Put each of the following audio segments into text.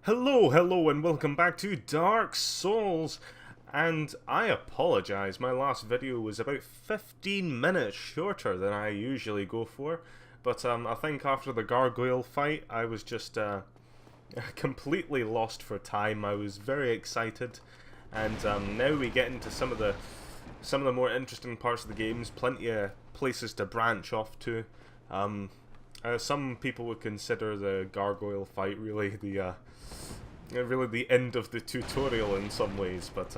Hello, and welcome back to Dark Souls. And I apologize, my last video was about 15 minutes shorter than I usually go for. But I think after the gargoyle fight, I was just completely lost for time. I was very excited, and now we get into some of the more interesting parts of the games. Plenty of places to branch off to. Some people would consider the gargoyle fight really the end of the tutorial in some ways, but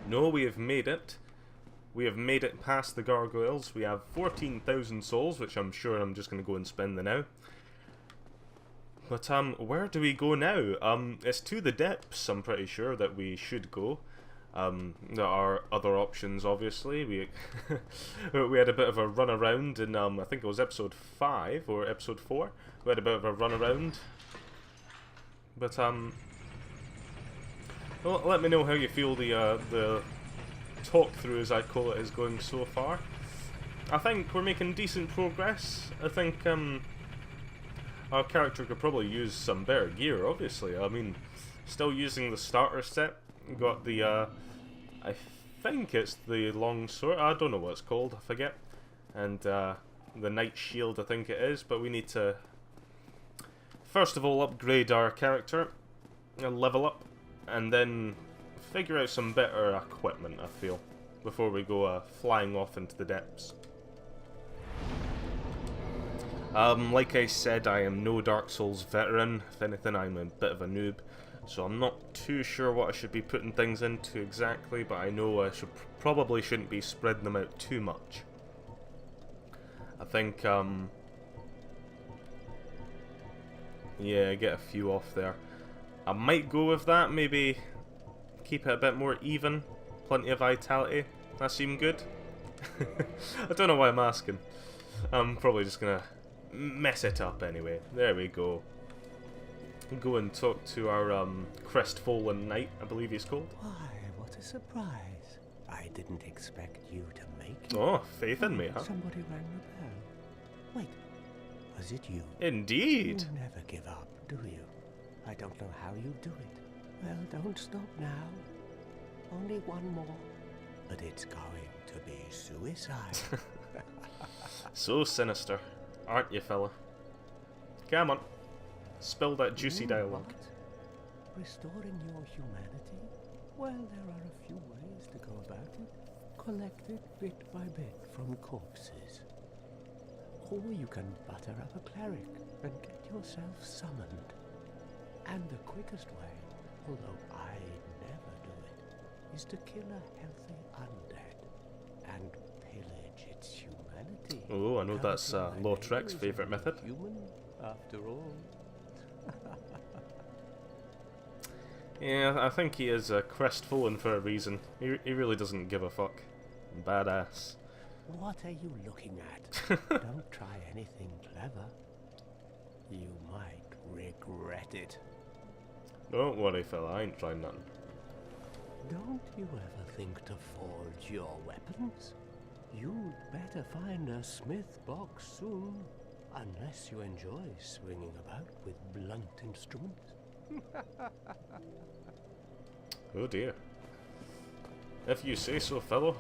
no, we have made it. We have made it past the gargoyles. We have 14,000 souls, which I'm sure I'm just going to go and spend the now. But where do we go now? It's to the depths, I'm pretty sure, that we should go. There are other options, obviously. We we had a bit of a run around in I think it was episode 5 or episode 4. We had a bit of a run around. But well, let me know how you feel the talk-through, as I call it, is going so far. I think we're making decent progress. I think our character could probably use some better gear, obviously. I mean, still using the starter set. Got the I think it's the long sword. I don't know what it's called, I forget. And the knight shield, I think it is. But we need to first of all upgrade our character and level up, and then figure out some better equipment, I feel, before we go flying off into the depths. Like I said, I am no Dark Souls veteran. If anything, I'm a bit of a noob. So I'm not too sure what I should be putting things into exactly, but I know I probably shouldn't be spreading them out too much. I think, yeah, get a few off there. I might go with that, maybe keep it a bit more even. Plenty of vitality. That seem good? I don't know why I'm asking. I'm probably just gonna mess it up anyway. There we go. Go and talk to our crestfallen knight, I believe he's called. Why, what a surprise. I didn't expect you to make it. Oh, faith in me, huh? Somebody rang the bell. Wait, was it you? Indeed. You never give up, do you? I don't know how you do it. Well, don't stop now. Only one more. But it's going to be suicide. So sinister, aren't you, fella? Come on. Spill that juicy dialogue. What? Restoring your humanity? Well, there are a few ways to go about it. Collect it bit by bit from corpses. Or you can butter up a cleric and get yourself summoned. And the quickest way, although I never do it, is to kill a healthy undead and pillage its humanity. Oh, I know that's Lautrec's favourite method. Human, after all. Yeah, I think he is crestfallen for a reason. He really doesn't give a fuck. Badass. What are you looking at? Don't try anything clever. You might regret it. Don't worry, fella, I ain't trying nothing. Don't you ever think to forge your weapons? You'd better find a smith box soon. Unless you enjoy swinging about with blunt instruments. Oh dear. If you say so, fellow.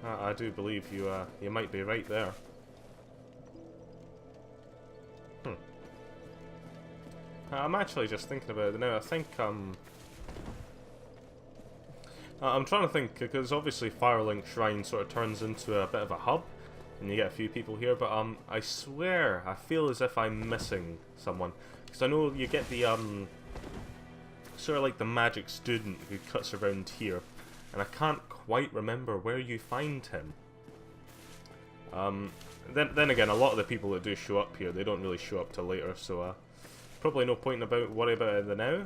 I do believe you might be right there. I'm actually just thinking about it now. I think I'm trying to think, because obviously Firelink Shrine sort of turns into a bit of a hub, and you get a few people here, but I swear, I feel as if I'm missing someone. Because I know you get the, sort of like the magic student who cuts around here, and I can't quite remember where you find him. Then again, a lot of the people that do show up here, they don't really show up till later, so, probably no point about worry about it now.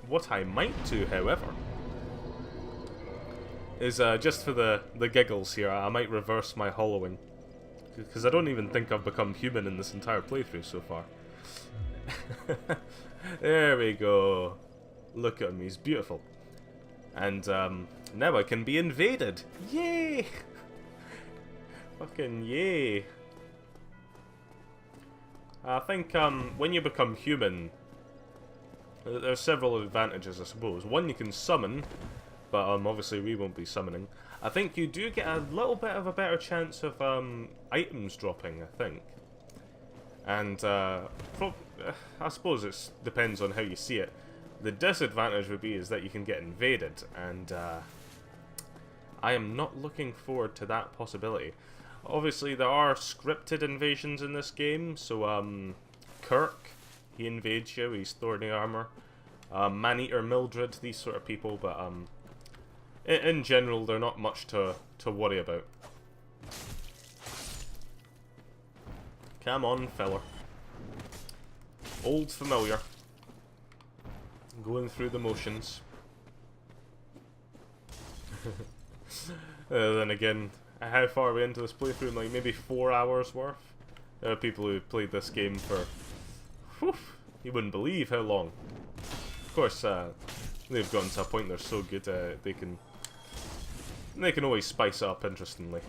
What I might do, however, is, just for the giggles here, I might reverse my hollowing. Because I don't even think I've become human in this entire playthrough so far. There we go. Look at him, he's beautiful. And now I can be invaded. Yay! Fucking yay. I think when you become human, There's several advantages, I suppose. One, you can summon, but obviously we won't be summoning. I think you do get a little bit of a better chance of items dropping, I think. And I suppose it depends on how you see it. The disadvantage would be is that you can get invaded, and I am not looking forward to that possibility. Obviously, there are scripted invasions in this game, so Kirk, he invades you, he's Thorny Armor. Maneater Mildred, these sort of people, but in general, they're not much to worry about. Come on, fella. Old familiar. Going through the motions. Then again, how far are we into this playthrough? Like maybe 4 hours worth? There are people who played this game for... Whew, you wouldn't believe how long. Of course, they've gotten to a point they're so good they can always spice it up interestingly.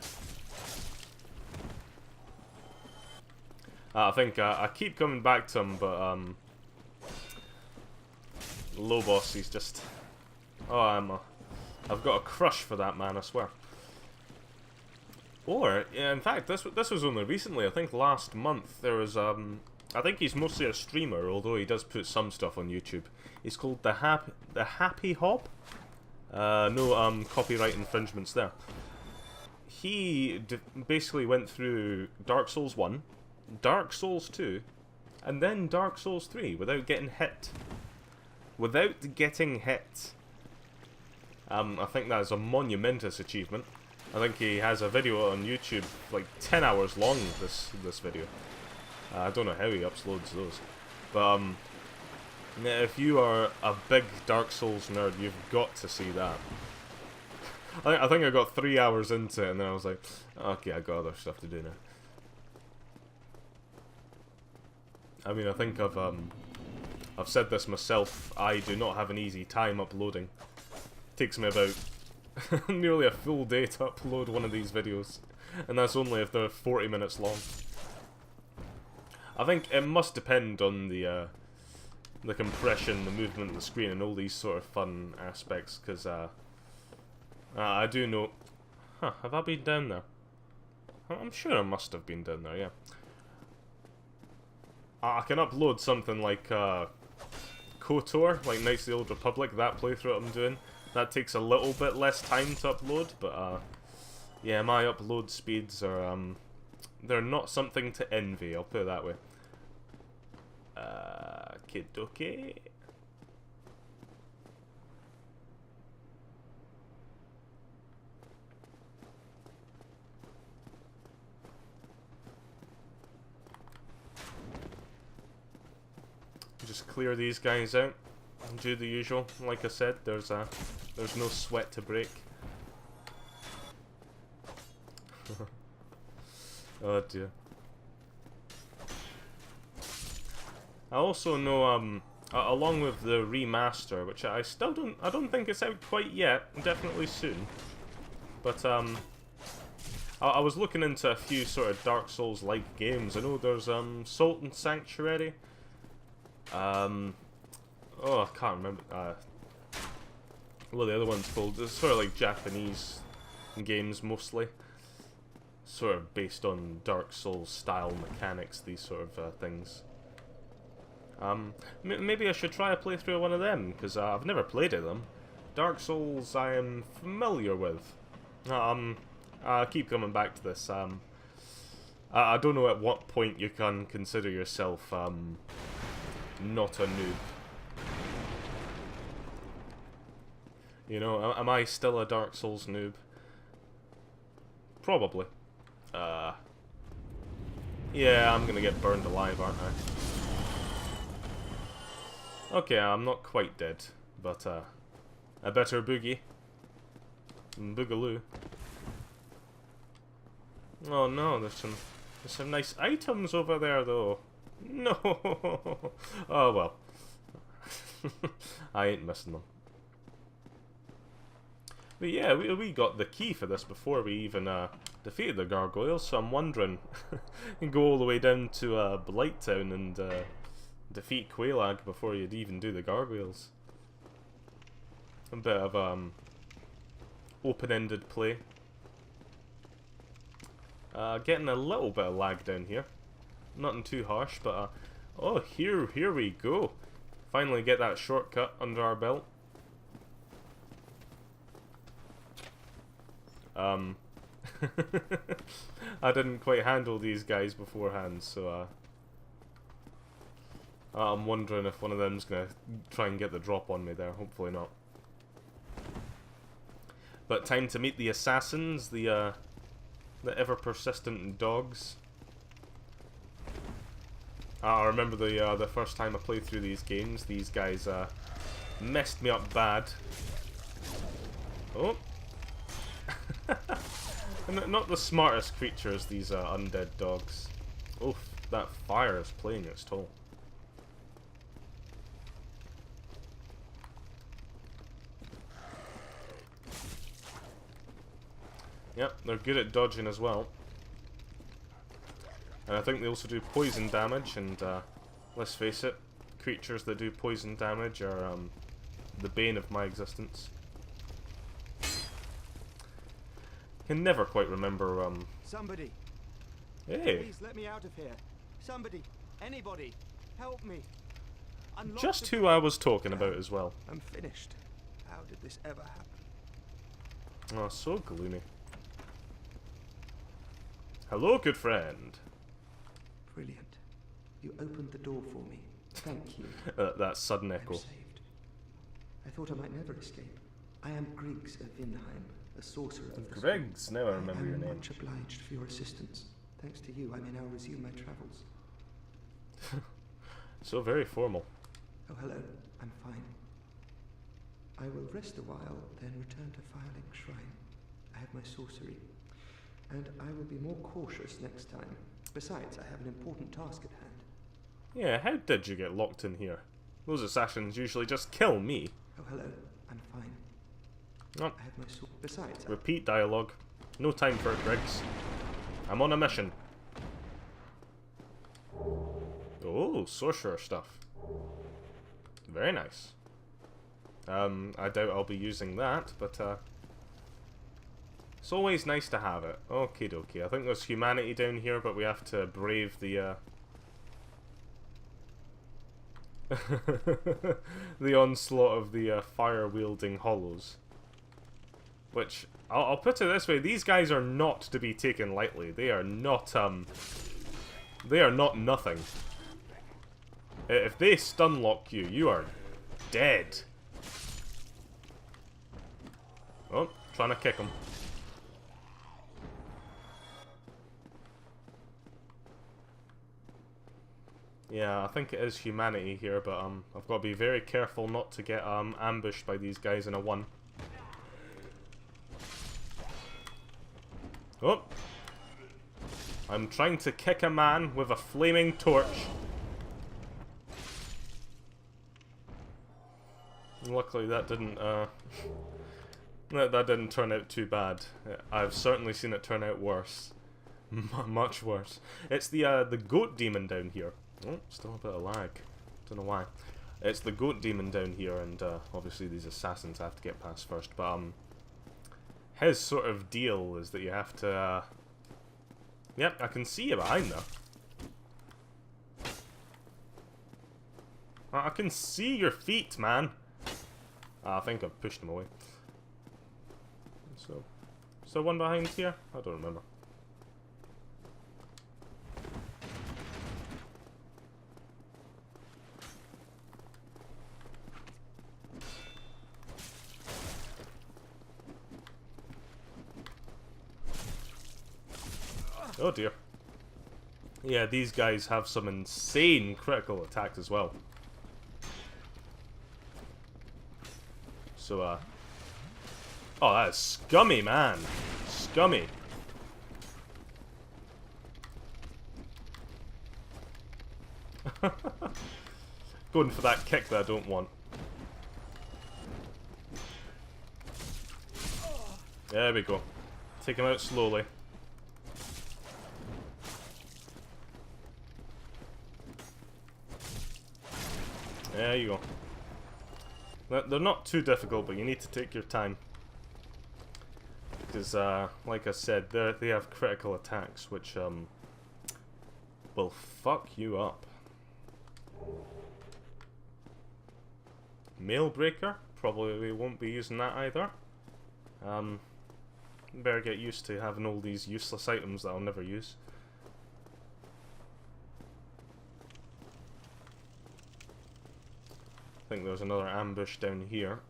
I think I keep coming back to him, but Lobos, he's just... Oh, I've got a crush for that man, I swear. Or, yeah, in fact, this was only recently. I think last month there was I think he's mostly a streamer, although he does put some stuff on YouTube. He's called the Happy Hob. No copyright infringements there. He basically went through Dark Souls 1, Dark Souls 2, and then Dark Souls 3 without getting hit. Without getting hit. I think that is a monumentous achievement. I think he has a video on YouTube, like 10 hours long, this video. I don't know how he uploads those. But if you are a big Dark Souls nerd, you've got to see that. I think I got 3 hours into it and then I was like, okay, I got other stuff to do now. I mean, I think I've said this myself, I do not have an easy time uploading. It takes me about nearly a full day to upload one of these videos, and that's only if they're 40 minutes long. I think it must depend on the compression, the movement of the screen, and all these sort of fun aspects, because I do know... Huh, have I been down there? I'm sure I must have been down there, yeah. I can upload something like KOTOR, like Knights of the Old Republic, that playthrough I'm doing. That takes a little bit less time to upload, but yeah, my upload speeds are they're not something to envy, I'll put it that way. Kidoki. Just clear these guys out. Do the usual. Like I said, there's no sweat to break. Oh dear. I also know along with the remaster, which I don't think it's out quite yet, definitely soon. But I was looking into a few sort of Dark Souls like games. I know there's Salt and Sanctuary. Oh, I can't remember what the other one's called. It's sort of like Japanese games mostly. Sort of based on Dark Souls style mechanics, these sort of things. Maybe I should try a playthrough of one of them, because I've never played them. Dark Souls I am familiar with. I keep coming back to this. I don't know at what point you can consider yourself not a noob. You know, am I still a Dark Souls noob? Probably. Yeah, I'm gonna get burned alive, aren't I? Okay, I'm not quite dead, but a better boogie. Boogaloo. Oh no, there's some nice items over there though. No. Oh well. I ain't missing them. But yeah, we got the key for this before we even defeated the gargoyles, so I'm wondering, go all the way down to Blighttown and defeat Quelaag before you'd even do the gargoyles. A bit of open-ended play. Getting a little bit of lag down here. Nothing too harsh, but oh, here we go. Finally get that shortcut under our belt. I didn't quite handle these guys beforehand, so I'm wondering if one of them's gonna try and get the drop on me there. Hopefully not. But time to meet the assassins, the ever persistent dogs. I remember the first time I played through these games, these guys messed me up bad. Oh. Not the smartest creatures, these undead dogs. Oof, that fire is playing its toll. Yep, they're good at dodging as well. And I think they also do poison damage, and let's face it, creatures that do poison damage are the bane of my existence. Can never quite remember Somebody. Hey. Please let me out of here. Somebody. Anybody. Help me. Unlock Just the who I was talking about as well. I'm finished. How did this ever happen? Oh, so gloomy. Hello, good friend. Brilliant. You opened the door for me. Thank you. That sudden echo. I'm saved. I thought I might never escape. I am Griggs of Vinheim, a sorcerer of the Griggs, now I remember your I name. am much obliged for your assistance. Thanks to you, I may now resume my travels. So very formal. Oh, hello. I'm fine. I will rest a while, then return to Firelink Shrine. I have my sorcery. And I will be more cautious next time. Besides, I have an important task at hand. Yeah, how did you get locked in here? Those assassins usually just kill me. Oh, hello. I'm fine. Oh. I have my sword. Besides, Repeat dialogue. No time for it, Griggs. I'm on a mission. Oh, sorcerer stuff. Very nice. I doubt I'll be using that, but it's always nice to have it. Okie dokie. I think there's humanity down here, but we have to brave the the onslaught of the fire-wielding hollows. Which, I'll put it this way, these guys are not to be taken lightly. They are not nothing. If they stun lock you, you are dead. Oh, trying to kick him. Yeah, I think it is humanity here, but I've got to be very careful not to get ambushed by these guys in a one. Oh! I'm trying to kick a man with a flaming torch. Luckily that didn't that didn't turn out too bad. I've certainly seen it turn out worse. Much worse. It's the goat demon down here. Oh, still a bit of lag. Don't know why. It's the goat demon down here, and obviously these assassins have to get past first, but his sort of deal is that you have to yep, I can see you behind there. I can see your feet, man. I think I've pushed him away. So, is there one behind here? I don't remember. Oh dear. Yeah, these guys have some insane critical attacks as well. So, oh, that is scummy, man. Scummy. Going for that kick that I don't want. There we go. Take him out slowly. There you go. They're not too difficult, but you need to take your time. Because, like I said, they have critical attacks, which, will fuck you up. Mail Breaker? Probably won't be using that either. Better get used to having all these useless items that I'll never use. I think there's another ambush down here.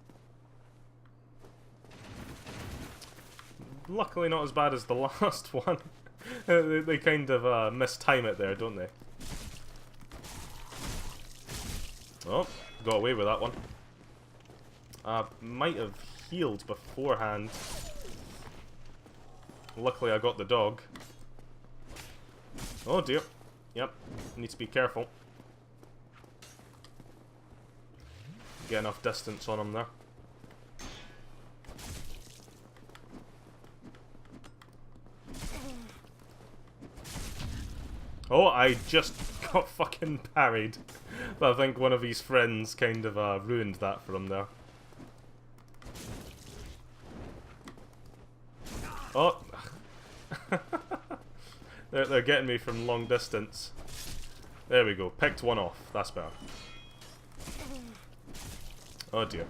Luckily not as bad as the last one. They kind of mistime it there, don't they? Oh, got away with that one. Might have healed beforehand. Luckily I got the dog. Oh dear. Yep, need to be careful. Get enough distance on him there. Oh, I just got fucking parried. But I think one of his friends kind of ruined that for him there. Oh! they're getting me from long distance. There we go, picked one off. That's better. Oh dear.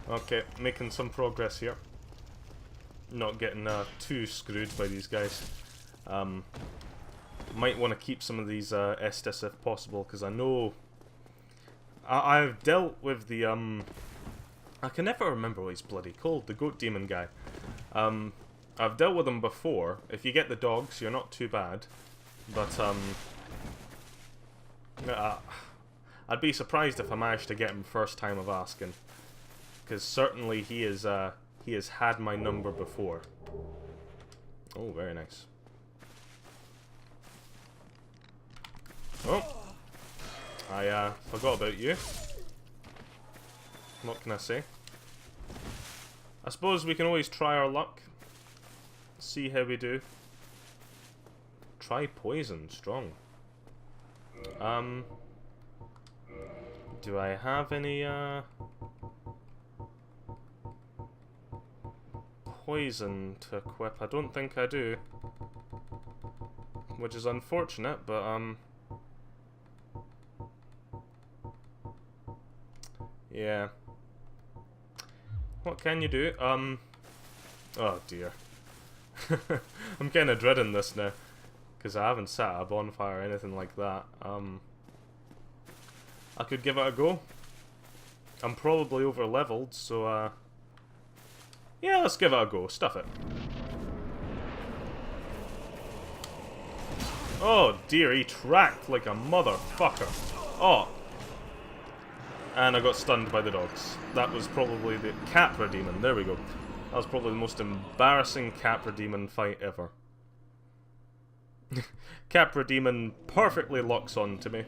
Okay, making some progress here. Not getting too screwed by these guys. Might want to keep some of these Estus if possible, because I know I've dealt with the I can never remember what he's bloody called, the goat demon guy. I've dealt with him before. If you get the dogs, you're not too bad, but I'd be surprised if I managed to get him first time of asking, because certainly he has had my number before. Oh, very nice. Oh, I forgot about you. What can I say? I suppose we can always try our luck. See how we do. Try poison, strong. Do I have any poison to equip? I don't think I do. Which is unfortunate, but yeah. What can you do? Oh dear. I'm kinda dreading this now, because I haven't sat at a bonfire or anything like that. I could give it a go. I'm probably over leveled, so yeah, let's give it a go. Stuff it. Oh dear, he tracked like a motherfucker. Oh. And I got stunned by the dogs. That was probably the Capra Demon. There we go. That was probably the most embarrassing Capra Demon fight ever. Capra Demon perfectly locks on to me.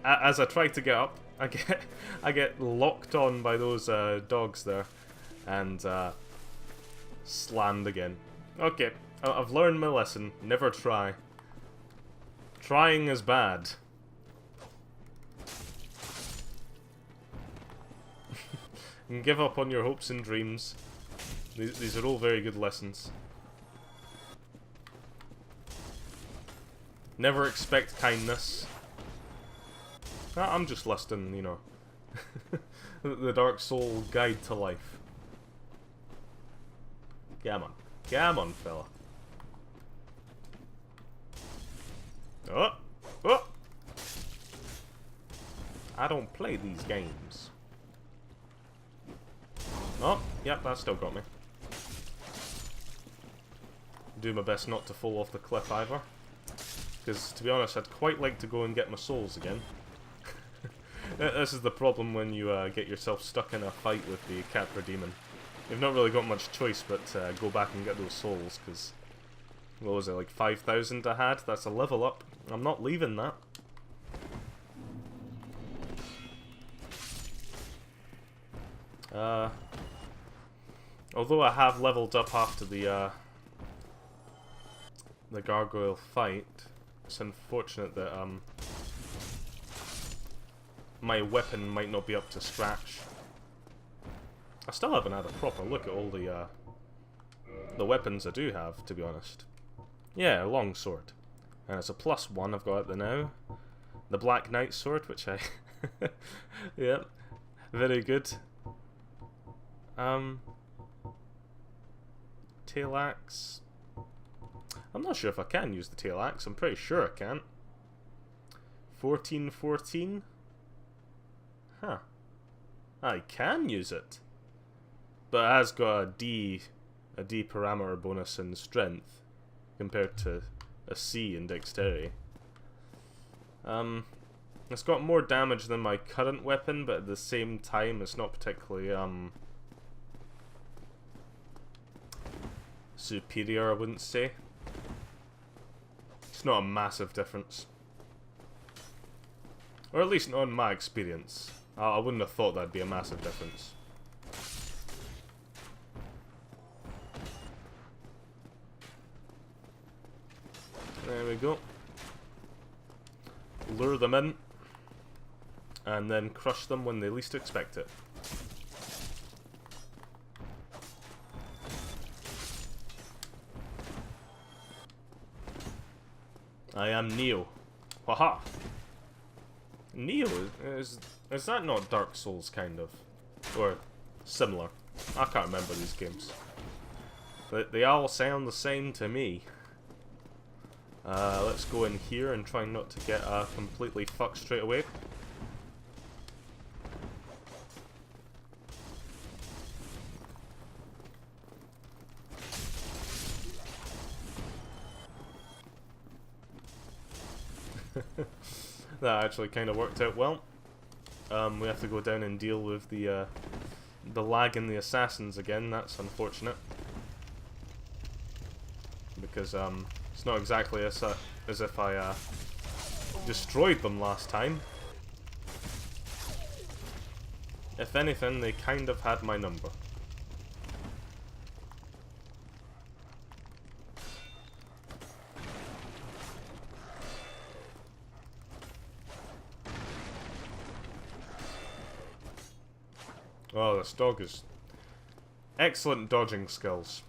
As I try to get up, I get locked on by those dogs there, and slammed again. Okay, I've learned my lesson. Never try. Trying is bad. And give up on your hopes and dreams. These are all very good lessons. Never expect kindness. I'm just listing, you know, the Dark Soul Guide to Life. Come on. Come on, fella. Oh! Oh! I don't play these games. Oh, yep, that still got me. Do my best not to fall off the cliff either. Because, to be honest, I'd quite like to go and get my souls again. This is the problem when you get yourself stuck in a fight with the Capra Demon. You've not really got much choice but go back and get those souls, because... What was it, like 5,000 I had? That's a level up. I'm not leaving that. Although I have leveled up after the gargoyle fight, it's unfortunate that my weapon might not be up to scratch. I still haven't had a proper look at all the weapons I do have, to be honest. Yeah, a long sword. And it's a +1 I've got it now. The Black Knight sword, which I... Yep, very good. Tail axe. I'm not sure if I can use the tail axe. I'm pretty sure I can. 1414. Huh. I can use it. But it has got a D parameter bonus in strength compared to a C in dexterity. It's got more damage than my current weapon, but at the same time it's not particularly superior, I wouldn't say. It's not a massive difference. Or at least not in my experience. I wouldn't have thought that'd be a massive difference. There we go. Lure them in, and then crush them when they least expect it. I am Neo. Haha! Neo, is that not Dark Souls, kind of? Or similar? I can't remember these games. They all sound the same to me. Let's go in here and try not to get completely fucked straight away. That actually kind of worked out well. We have to go down and deal with the lag in the assassins again. That's unfortunate. Because it's not exactly as if I destroyed them last time. If anything, they kind of had my number. Oh, this dog is excellent dodging skills.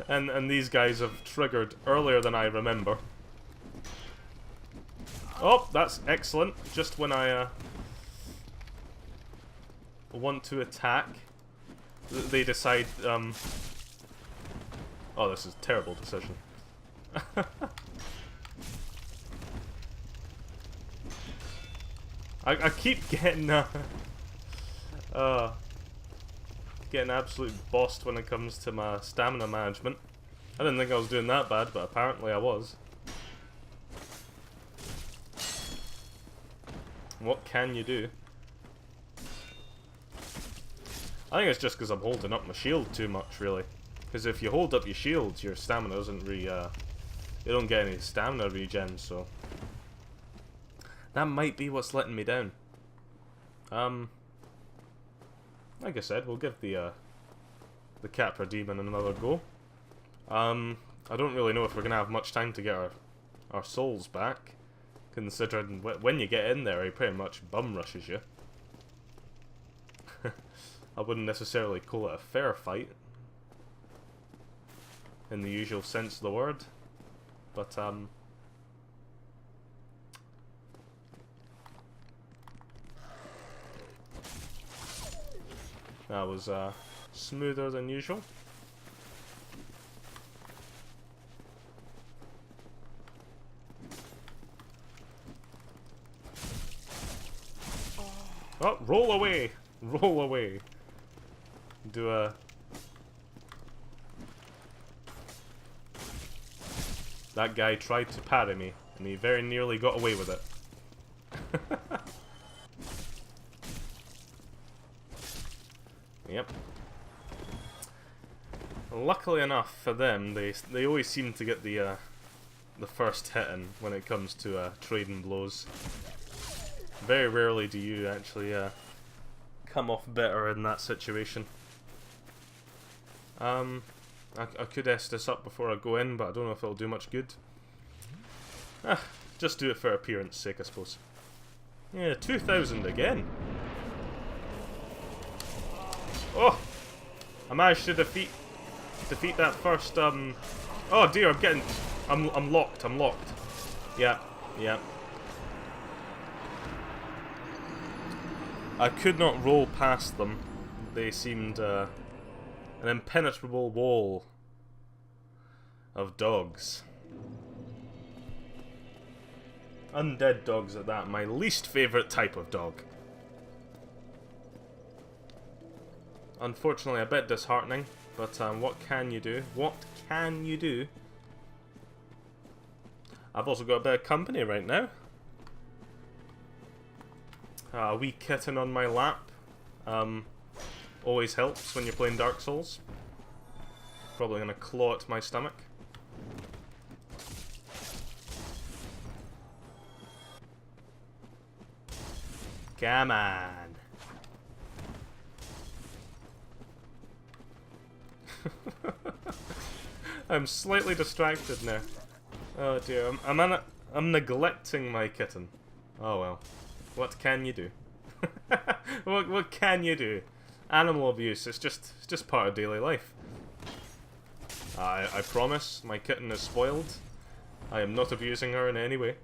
and these guys have triggered earlier than I remember. Oh, that's excellent. Just when I want to attack, they decide. Oh, this is a terrible decision. I keep getting getting absolutely bossed when it comes to my stamina management. I didn't think I was doing that bad, but apparently I was. What can you do? I think it's just because I'm holding up my shield too much, really. Because if you hold up your shield, your stamina doesn't you don't get any stamina regen, so... That might be what's letting me down. Like I said, we'll give the Capra Demon another go. I don't really know if we're gonna have much time to get our souls back, considering when you get in there, he pretty much bum rushes you. I wouldn't necessarily call it a fair fight, in the usual sense of the word, but that was smoother than usual. Oh, roll away! Roll away! Do a... That guy tried to parry me, and he very nearly got away with it. Yep. Luckily enough for them, they always seem to get the the first hitting when it comes to trading blows. Very rarely do you actually come off better in that situation. I could S this up before I go in, but I don't know if it'll do much good. Just do it for appearance sake, I suppose. Yeah, 2,000 again. Oh! I managed to defeat that first, Oh dear, I'm locked, I'm locked. Yeah, yeah. I could not roll past them. They seemed, an impenetrable wall of dogs. Undead dogs at that, my least favourite type of dog. Unfortunately, a bit disheartening, but what can you do? What can you do? I've also got a bit of company right now. A wee kitten on my lap. Always helps when you're playing Dark Souls. Probably gonna claw at my stomach. Come on. I'm slightly distracted now. Oh dear, I'm neglecting my kitten. Oh well. What can you do? what can you do? Animal abuse, it's just part of daily life. I promise, my kitten is spoiled. I am not abusing her in any way.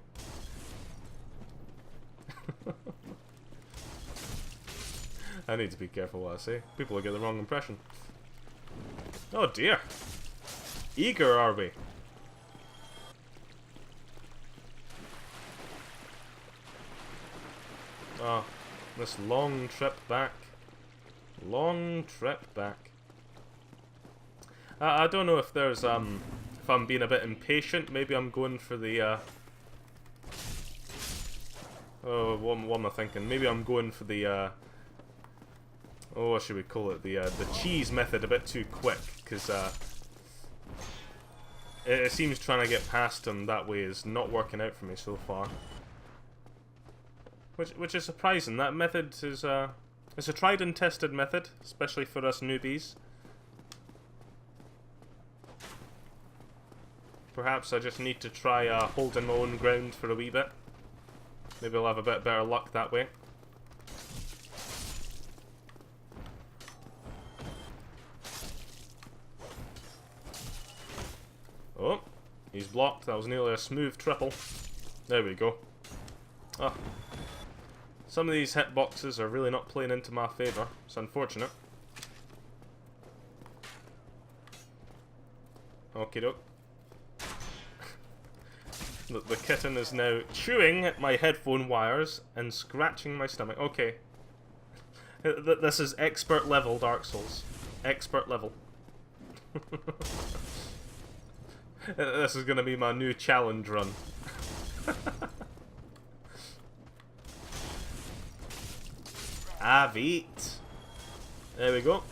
I need to be careful what I say. People will get the wrong impression. Oh dear. Eager are we? Oh, this long trip back. Long trip back. I don't know if there's, if I'm being a bit impatient, maybe I'm going for the, oh, what am I thinking? Maybe I'm going for the, oh, what should we call it? The cheese method a bit too quick, because, it seems trying to get past him that way is not working out for me so far. Which is surprising. That method is, it's a tried and tested method, especially for us newbies. Perhaps I just need to try holding my own ground for a wee bit. Maybe I'll have a bit better luck that way. Oh, he's blocked. That was nearly a smooth triple. There we go. Oh. Some of these hitboxes are really not playing into my favour. It's unfortunate. Okie doke. The kitten is now chewing at my headphone wires and scratching my stomach. Okay. This is expert level Dark Souls. Expert level. This is gonna be my new challenge run. Avit. There we go.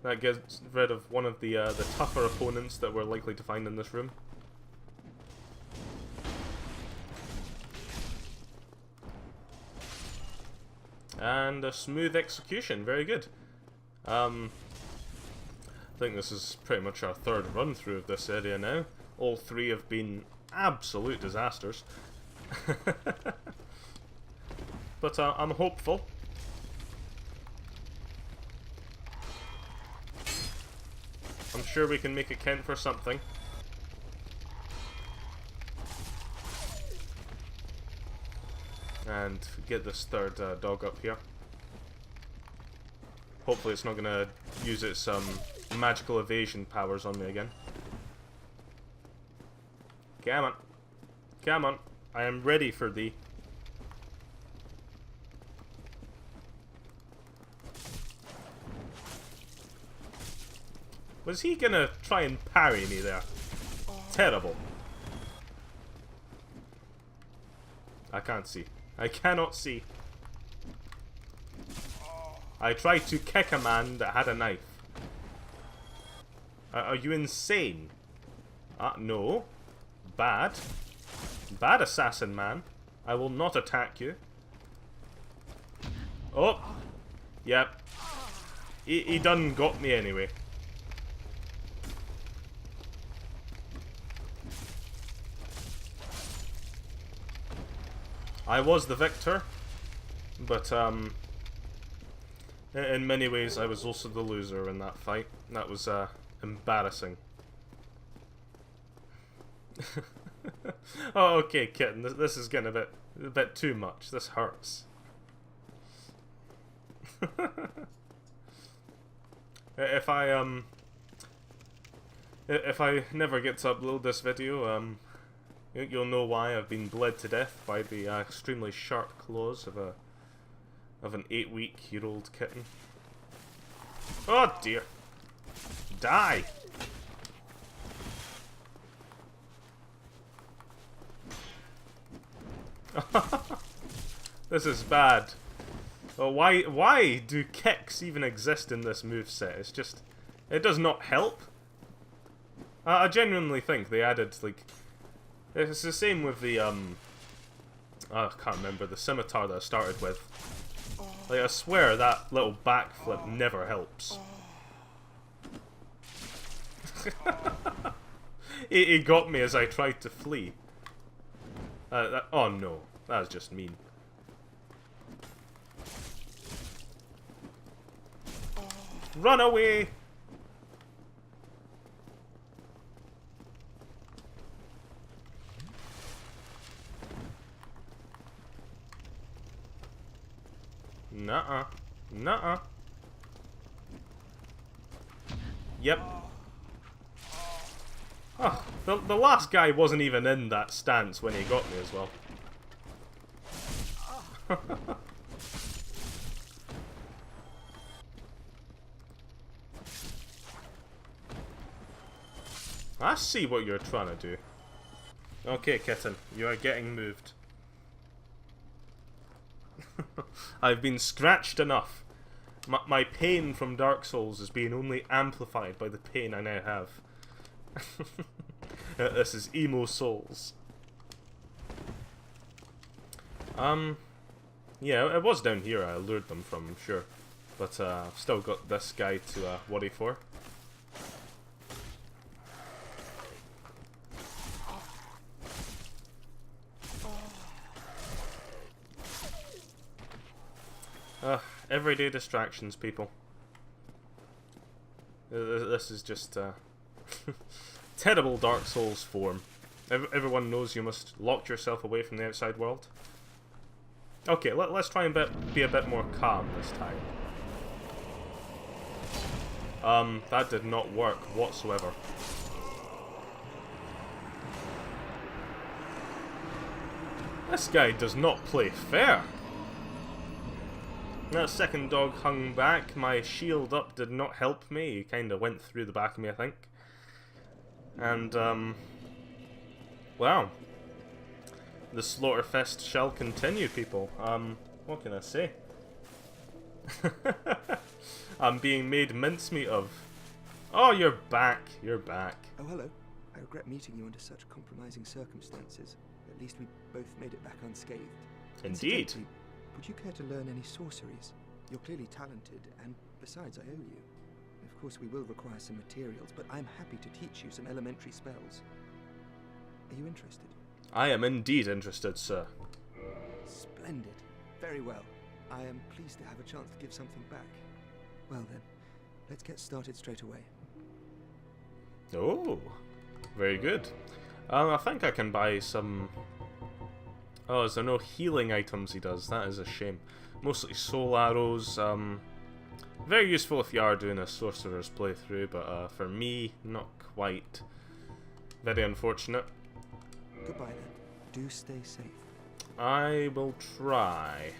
That gets rid of one of the tougher opponents that we're likely to find in this room. And a smooth execution, very good. I think this is pretty much our third run through of this area now. All three have been absolute disasters. But I'm hopeful. I'm sure we can make it count for something. And get this third dog up here. Hopefully it's not going to use its magical evasion powers on me again. Come on. Come on. I am ready for thee. Was he going to try and parry me there? Terrible. I can't see. I cannot see. I tried to kick a man that had a knife. Are you insane? No. bad. Bad assassin man. I will not attack you. Oh! Yep. He done got me anyway. I was the victor, but in many ways I was also the loser in that fight. That was embarrassing. Oh, okay, kitten. This is getting a bit too much. This hurts. If I never get to upload this video, you'll know why. I've been bled to death by the extremely sharp claws of an 8-week-old kitten. Oh dear! Die! This is bad. Oh, why do kicks even exist in this moveset? It's just, it does not help. I genuinely think they added, like, it's the same with the I can't remember the scimitar that I started with. Like, I swear that little backflip never helps. He got me as I tried to flee. Oh no, that was just mean. Run away! Nuh-uh. Nuh-uh. Yep. Oh, the last guy wasn't even in that stance when he got me as well. I see what you're trying to do. Okay, kitten, you are getting moved. I've been scratched enough. My pain from Dark Souls is being only amplified by the pain I now have. This is emo Souls. Yeah, it was down here I lured them from, I'm sure. But I've still got this guy to worry for. Everyday distractions, people. This is just terrible Dark Souls form. Everyone knows you must lock yourself away from the outside world. Okay, let's try and be a bit more calm this time. That did not work whatsoever. This guy does not play fair. That second dog hung back. My shield up did not help me. He kind of went through the back of me, I think. And, wow. The Slaughterfest shall continue, people. What can I say? I'm being made mincemeat of. Oh, you're back. You're back. Oh, hello. I regret meeting you under such compromising circumstances. At least we both made it back unscathed. Indeed. Would you care to learn any sorceries? You're clearly talented, and besides, I owe you. Of course, we will require some materials, but I'm happy to teach you some elementary spells. Are you interested? I am indeed interested, sir. Splendid. Very well. I am pleased to have a chance to give something back. Well then, let's get started straight away. Oh, very good. I think I can buy some... Oh, is there no healing items he does? That is a shame. Mostly soul arrows. Very useful if you are doing a sorcerer's playthrough, but for me, not quite. Very unfortunate. Goodbye then. Do stay safe. I will try.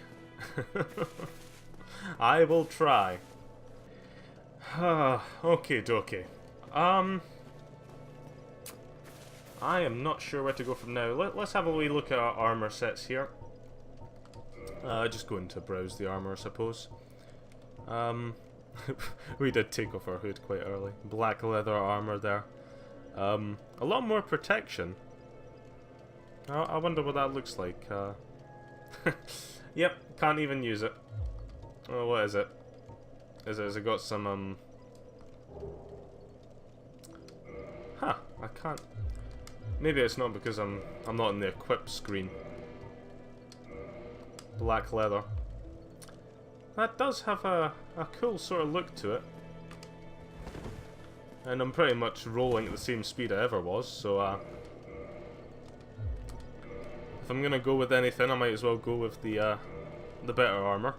I will try. Okay, dokie. I am not sure where to go from now. Let's have a wee look at our armor sets here. Just going to browse the armor, I suppose. We did take off our hood quite early. Black leather armor there. A lot more protection. I wonder what that looks like. Yep, can't even use it. Oh, what is it? Has it got some, Huh, I can't... Maybe it's not because I'm not in the equip screen. Black leather. That does have a cool sort of look to it. And I'm pretty much rolling at the same speed I ever was, so if I'm gonna go with anything, I might as well go with the better armor.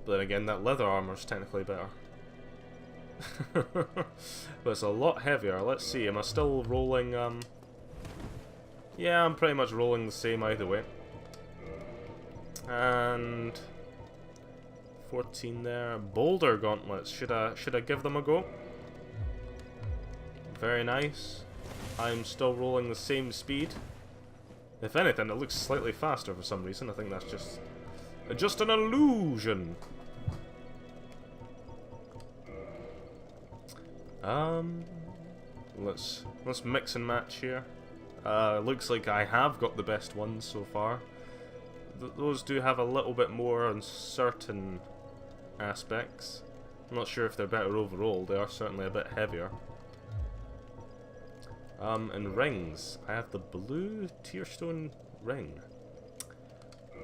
But then again, that leather armor's technically better. But it's a lot heavier. Let's see, am I still rolling, yeah, I'm pretty much rolling the same either way. And 14 there. Boulder gauntlets. Should I give them a go? Very nice. I'm still rolling the same speed. If anything, it looks slightly faster for some reason. I think that's just an illusion. Let's mix and match here. Looks like I have got the best ones so far. Those do have a little bit more on certain aspects. I'm not sure if they're better overall. They are certainly a bit heavier. And rings. I have the blue tearstone ring.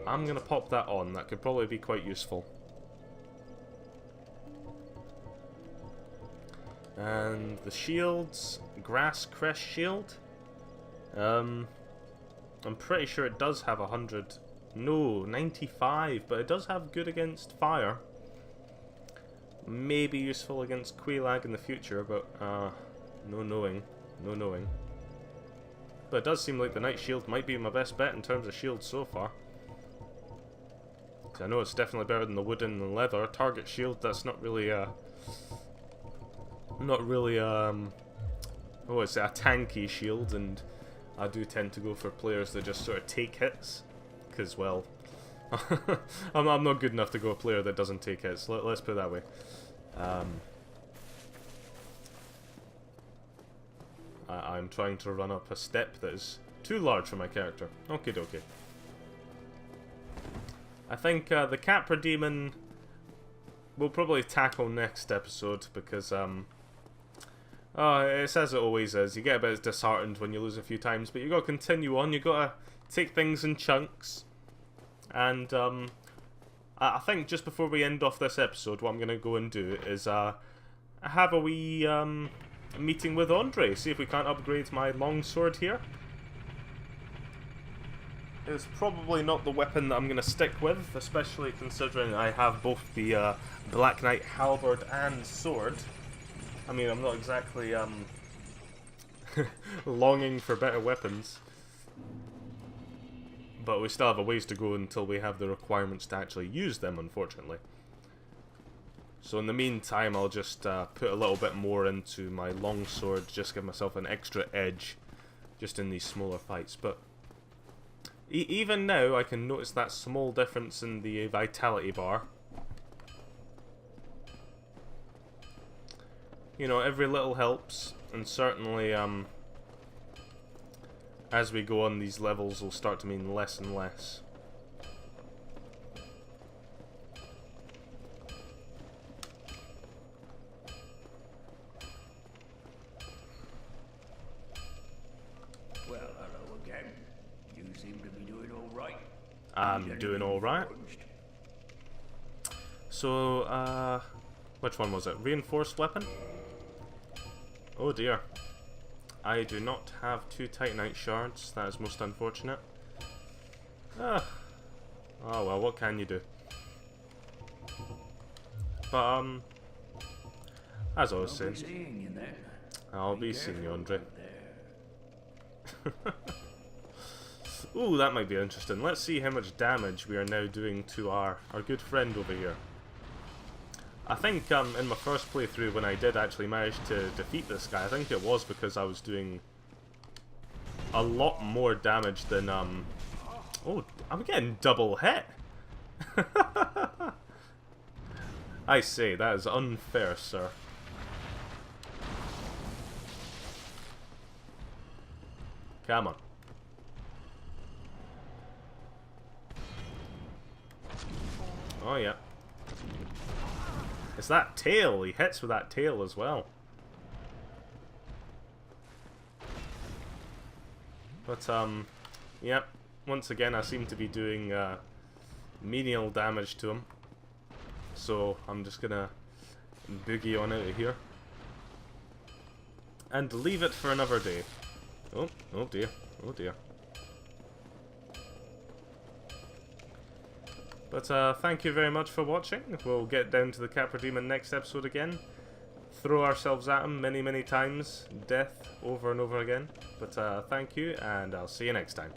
I'm gonna pop that on. That could probably be quite useful. And the shields. Grass crest shield. I'm pretty sure it does have 100. No, 95, but it does have good against fire. May be useful against Quelaag in the future, but no knowing. No knowing. But it does seem like the Night Shield might be my best bet in terms of shields so far. I know it's definitely better than the wooden and leather. Target shield, that's not really oh, it's a tanky shield, and I do tend to go for players that just sort of take hits. Because, well, I'm not good enough to go a player that doesn't take hits. Let's put it that way. I'm trying to run up a step that is too large for my character. Okie dokie. I think the Capra Demon we'll probably tackle next episode because it's as it always is. You get a bit disheartened when you lose a few times, but you gotta continue on. You gotta take things in chunks. And I think just before we end off this episode, what I'm gonna go and do is have a wee meeting with Andre. See if we can't upgrade my longsword here. It's probably not the weapon that I'm gonna stick with, especially considering I have both the Black Knight halberd and sword. I mean, I'm not exactly longing for better weapons. But we still have a ways to go until we have the requirements to actually use them, unfortunately. So in the meantime, I'll just put a little bit more into my longsword, just give myself an extra edge, just in these smaller fights. But even now, I can notice that small difference in the vitality bar. You know, every little helps, and certainly, as we go on, these levels will start to mean less and less. Well, hello again. You seem to be doing all right. I'm doing all right. So, which one was it? Reinforced weapon? Oh dear. I do not have 2 Titanite shards. That is most unfortunate. Oh well, what can you do? But, as I was saying, I'll be seeing you, Andre. Ooh, that might be interesting. Let's see how much damage we are now doing to our good friend over here. I think in my first playthrough, when I did actually manage to defeat this guy, I think it was because I was doing a lot more damage than oh, I'm getting double hit. I say, that is unfair, sir. Come on. Oh, yeah. It's that tail. He hits with that tail as well. But, yep. Once again, I seem to be doing menial damage to him. So, I'm just gonna boogie on out of here. And leave it for another day. Oh, oh dear. Oh dear. But thank you very much for watching. We'll get down to the Capra Demon next episode again. Throw ourselves at him many, many times. Death over and over again. But thank you, and I'll see you next time.